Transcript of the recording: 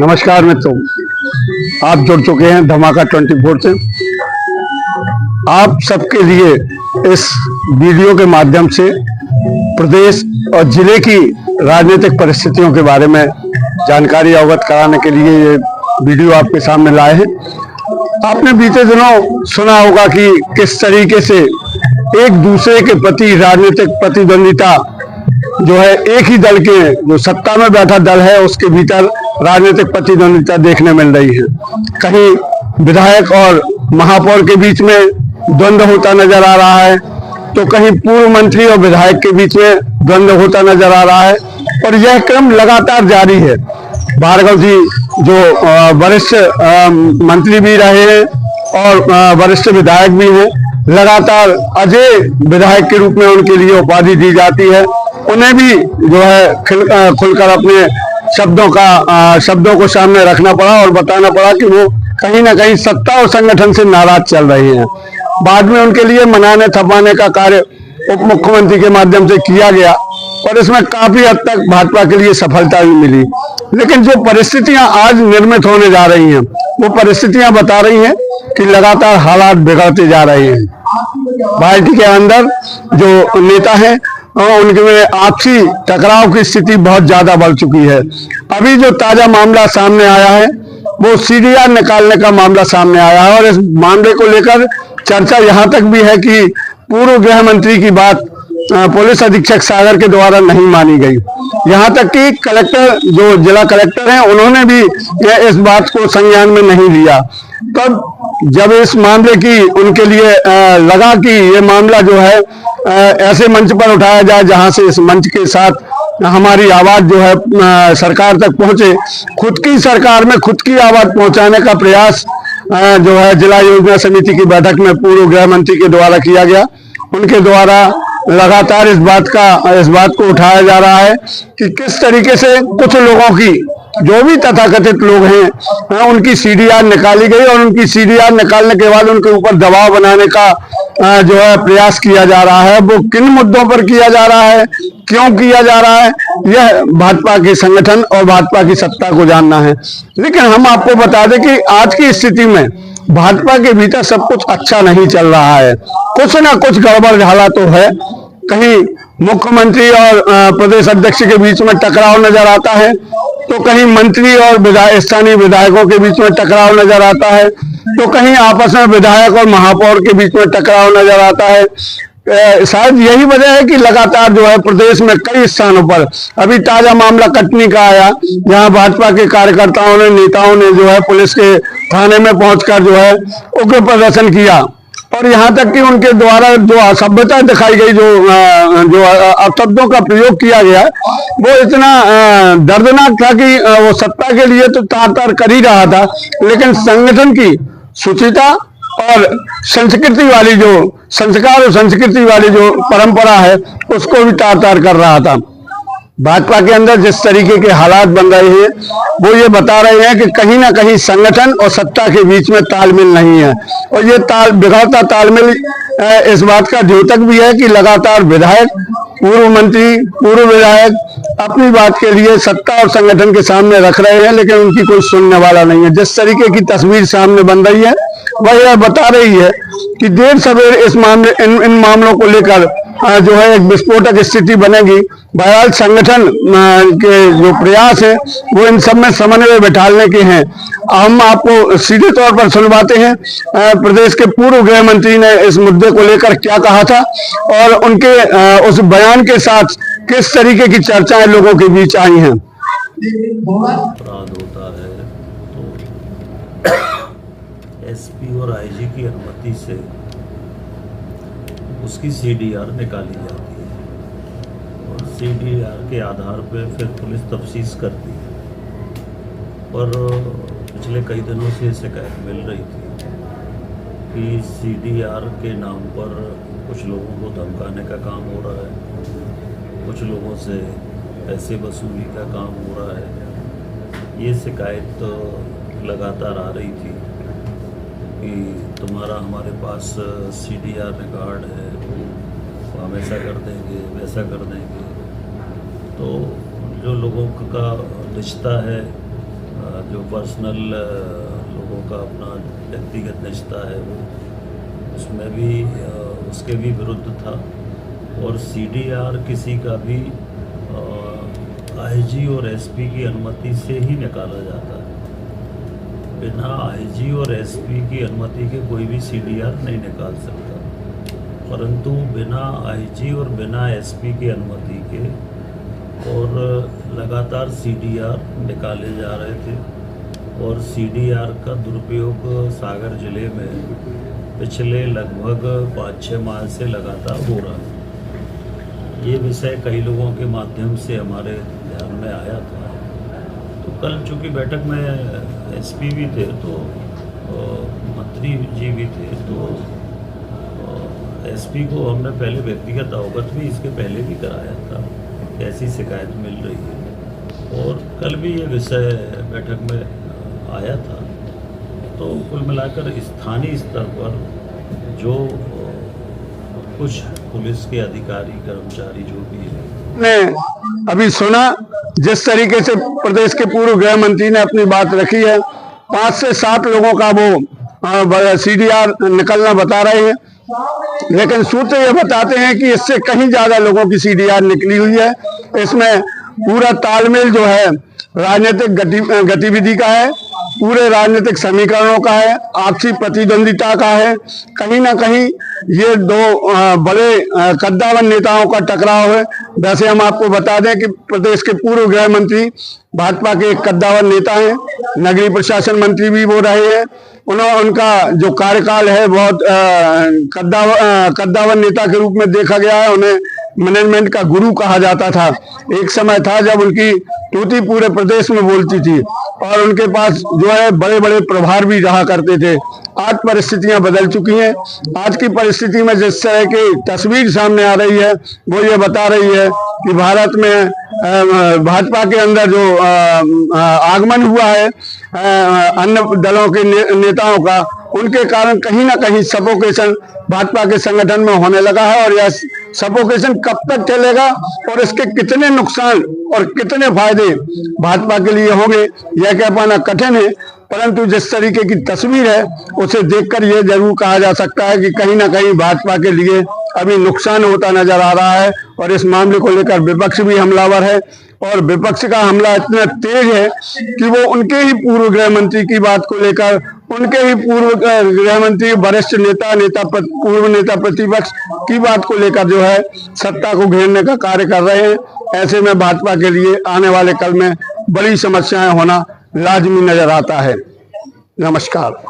नमस्कार मित्रों, आप जुड़ चुके हैं धमाका 24 से। आप सबके लिए इस वीडियो के माध्यम से प्रदेश और जिले की राजनीतिक परिस्थितियों के बारे में जानकारी अवगत कराने के लिए ये वीडियो आपके सामने लाए हैं। आपने बीते दिनों सुना होगा कि किस तरीके से एक दूसरे के प्रति राजनीतिक प्रतिद्वंदिता जो है, एक ही दल के जो सत्ता में बैठा दल है उसके भीतर राजनीतिक प्रतिद्वंदिता देखने मिल रही है। कहीं विधायक और महापौर के बीच में द्वंद्व होता नजर आ रहा है, तो कहीं पूर्व मंत्री और विधायक के बीच में द्वंद्व होता नजर आ रहा है और यह क्रम लगातार जारी है। भार्गव जी जो वरिष्ठ मंत्री भी रहे हैं और वरिष्ठ विधायक भी हैं, लगातार अजय विधायक के रूप में उनके लिए उपाधि दी जाती है। उन्हें भी जो है खुलकर अपने शब्दों को सामने रखना पड़ा और बताना पड़ा कि वो कहीं ना कहीं सत्ता और संगठन से नाराज चल रहे हैं। बाद में उनके लिए मनाने थमाने का कार्य उप मुख्यमंत्री के माध्यम से किया गया और इसमें काफी हद तक भाजपा के लिए सफलता भी मिली। लेकिन जो परिस्थितियां आज निर्मित होने जा रही हैं, वो परिस्थितियां बता रही हैं कि लगातार हालात बिगड़ते जा रहे हैं। पार्टी के अंदर जो नेता हैं उनके में आपसी टकराव की स्थिति बहुत ज्यादा बढ़ चुकी है। अभी जो ताजा मामला सामने आया है वो सीडीआर निकालने का मामला सामने आया है और इस मामले को लेकर चर्चा यहाँ तक भी है कि पूर्व गृह मंत्री की बात पुलिस अधीक्षक सागर के द्वारा नहीं मानी गई। यहाँ तक कि कलेक्टर जो जिला कलेक्टर हैं उन्होंने भी इस बात को संज्ञान में नहीं लिया। तब जब इस मामले की उनके लिए लगा कि ये मामला जो है ऐसे मंच पर उठाया जाए जहां से इस मंच के साथ हमारी आवाज जो है सरकार तक पहुंचे, खुद की सरकार में खुद की आवाज पहुंचाने का प्रयास जो है जिला योजना समिति की बैठक में पूर्व गृह मंत्री के द्वारा किया गया। उनके द्वारा लगातार इस बात को उठाया जा रहा है कि किस तरीके से कुछ लोगों की, जो भी तथाकथित लोग हैं, उनकी सीडीआर निकाली गई और उनकी सीडीआर निकालने के बाद उनके ऊपर दबाव बनाने का जो है प्रयास किया जा रहा है। वो किन मुद्दों पर किया जा रहा है, क्यों किया जा रहा है, यह भाजपा के संगठन और भाजपा की सत्ता को जानना है। लेकिन हम आपको बता दें कि आज की स्थिति में भाजपा के भीतर सब कुछ अच्छा नहीं चल रहा है। कुछ ना कुछ गड़बड़ हालात तो है। कहीं मुख्यमंत्री और प्रदेश अध्यक्ष के बीच में टकराव नजर आता है, तो कहीं मंत्री और स्थानीय विधायकों के बीच में टकराव नजर आता है, तो कहीं आपस में विधायक और महापौर के बीच में टकराव नजर आता है। शायद यही वजह है कि लगातार जो है प्रदेश में कई स्थानों पर, अभी ताजा मामला कटनी का आया जहां भाजपा के कार्यकर्ताओं ने, नेताओं ने जो है पुलिस के थाने में पहुंचकर जो है उग्र प्रदर्शन किया और यहाँ तक कि उनके द्वारा जो असभ्यता दिखाई गई, जो अपशब्दों का प्रयोग किया गया, वो इतना दर्दनाक था कि वो सत्ता के लिए तो तार कर ही रहा था, लेकिन संगठन की शुचिता और संस्कृति वाली जो संस्कार और संस्कृति वाली जो परंपरा है उसको भी तार कर रहा था। भाजपा के अंदर जिस तरीके के हालात बन रहे हैं वो ये बता रहे हैं कि कहीं ना कहीं संगठन और सत्ता के बीच में तालमेल नहीं है और ये बिगड़ता तालमेल इस बात का द्योतक भी है कि लगातार विधायक, पूर्व मंत्री, पूर्व विधायक अपनी बात के लिए सत्ता और संगठन के सामने रख रहे हैं, लेकिन उनकी कोई सुनने वाला नहीं है। जिस तरीके की तस्वीर सामने बन रही है वह यह बता रही है कि देर सवेर इस मामले इन मामलों को लेकर जो है एक विस्फोटक स्थिति बनेगी। बहरहाल संगठन के जो प्रयास है वो इन सब में समन्वय बिठाने के हैं। हम आपको सीधे तौर पर सुनवाते हैं प्रदेश के पूर्व गृह मंत्री ने इस मुद्दे को लेकर क्या कहा था और उनके उस बयान के साथ किस तरीके की चर्चाएं लोगों के बीच आई हैं। अपराध होता है तो एसपी और आईजी की अनुमति से उसकी सीडीआर निकाली जाती है और सीडीआर के आधार पर फिर पुलिस तफ्तीश करती है। और पिछले कई दिनों से शिकायत मिल रही थी कि सीडीआर के नाम पर कुछ लोगों को धमकाने का काम हो रहा है, कुछ लोगों से पैसे वसूली का काम हो रहा है। ये शिकायत तो लगातार आ रही थी कि तुम्हारा हमारे पास सीडीआर रिकॉर्ड है, तो हम ऐसा कर देंगे, वैसा कर देंगे। तो जो लोगों का रिश्ता है जो पर्सनल लोगों का अपना व्यक्तिगत रिश्ता है वो उसमें भी उसके भी विरुद्ध था। और सीडीआर किसी का भी आईजी और एसपी की अनुमति से ही निकाला जाता है। बिना आईजी और एसपी की अनुमति के कोई भी सीडीआर नहीं निकाल सकता, परंतु बिना आईजी और बिना एसपी की अनुमति के और लगातार सीडीआर निकाले जा रहे थे। और सीडीआर का दुरुपयोग सागर जिले में पिछले लगभग 5-6 माह से लगातार हो रहा है। ये विषय कई लोगों के माध्यम से हमारे ध्यान में आया था। तो कल चूँकि बैठक में एसपी भी थे तो मंत्री जी भी थे, तो एसपी को हमने पहले व्यक्तिगत अवगत भी इसके पहले भी कराया था, ऐसी शिकायत मिल रही है। और कल भी ये विषय बैठक में आया था। तो कुल मिलाकर स्थानीय स्तर पर जो कुछ पुलिस के अधिकारी कर्मचारी जो भी है ने अभी सुना जिस तरीके से प्रदेश के पूर्व गृह मंत्री ने अपनी बात रखी है, 5 से 7 लोगों का वो सीडीआर निकलना बता रहे हैं, लेकिन सूत्र ये बताते हैं कि इससे कहीं ज्यादा लोगों की सीडीआर निकली हुई है। इसमें पूरा तालमेल जो है राजनीतिक गतिविधि का है, पूरे राजनीतिक समीकरणों का है, आपसी प्रतिद्वंदिता का है। कहीं ना कहीं ये दो बड़े कद्दावर नेताओं का टकराव है। वैसे हम आपको बता दें कि प्रदेश के पूर्व गृह मंत्री भाजपा के एक कद्दावर नेता हैं, नगरीय प्रशासन मंत्री भी वो रहे हैं। उनका जो कार्यकाल है बहुत कद्दावर नेता के रूप में देखा गया है। उन्हें मैनेजमेंट का गुरु कहा जाता था। एक समय था जब उनकी टूटी पूरे प्रदेश में बोलती थी और उनके पास जो है बड़े बड़े प्रभार भी रहा करते थे। आज परिस्थितियां बदल चुकी हैं। आज की परिस्थिति में जिस तरह की तस्वीर सामने आ रही है वो ये बता रही है कि भारत में भाजपा के अंदर जो आगमन हुआ है अन्य दलों के नेताओं का, उनके कारण कहीं ना कहीं सफोकेशन भाजपा के संगठन में होने लगा है। और यह सफोकेशन कब तक चलेगा और इसके कितने नुकसान और कितने फायदे भाजपा के लिए होंगे यह कह पाना कठिन है, परंतु जिस तरीके की तस्वीर है उसे देखकर यह जरूर कहा जा सकता है कि कहीं ना कहीं भाजपा के लिए अभी नुकसान होता नजर आ रहा है। और इस मामले को लेकर विपक्ष भी हमलावर है और विपक्ष का हमला इतना तेज है कि वो उनके ही पूर्व गृह मंत्री की बात को लेकर, उनके ही पूर्व गृह मंत्री वरिष्ठ पूर्व नेता प्रतिपक्ष की बात को लेकर जो है सत्ता को घेरने का कार्य कर रहे हैं। ऐसे में भाजपा के लिए आने वाले कल में बड़ी समस्याएं होना लाजमी नजर आता है। नमस्कार।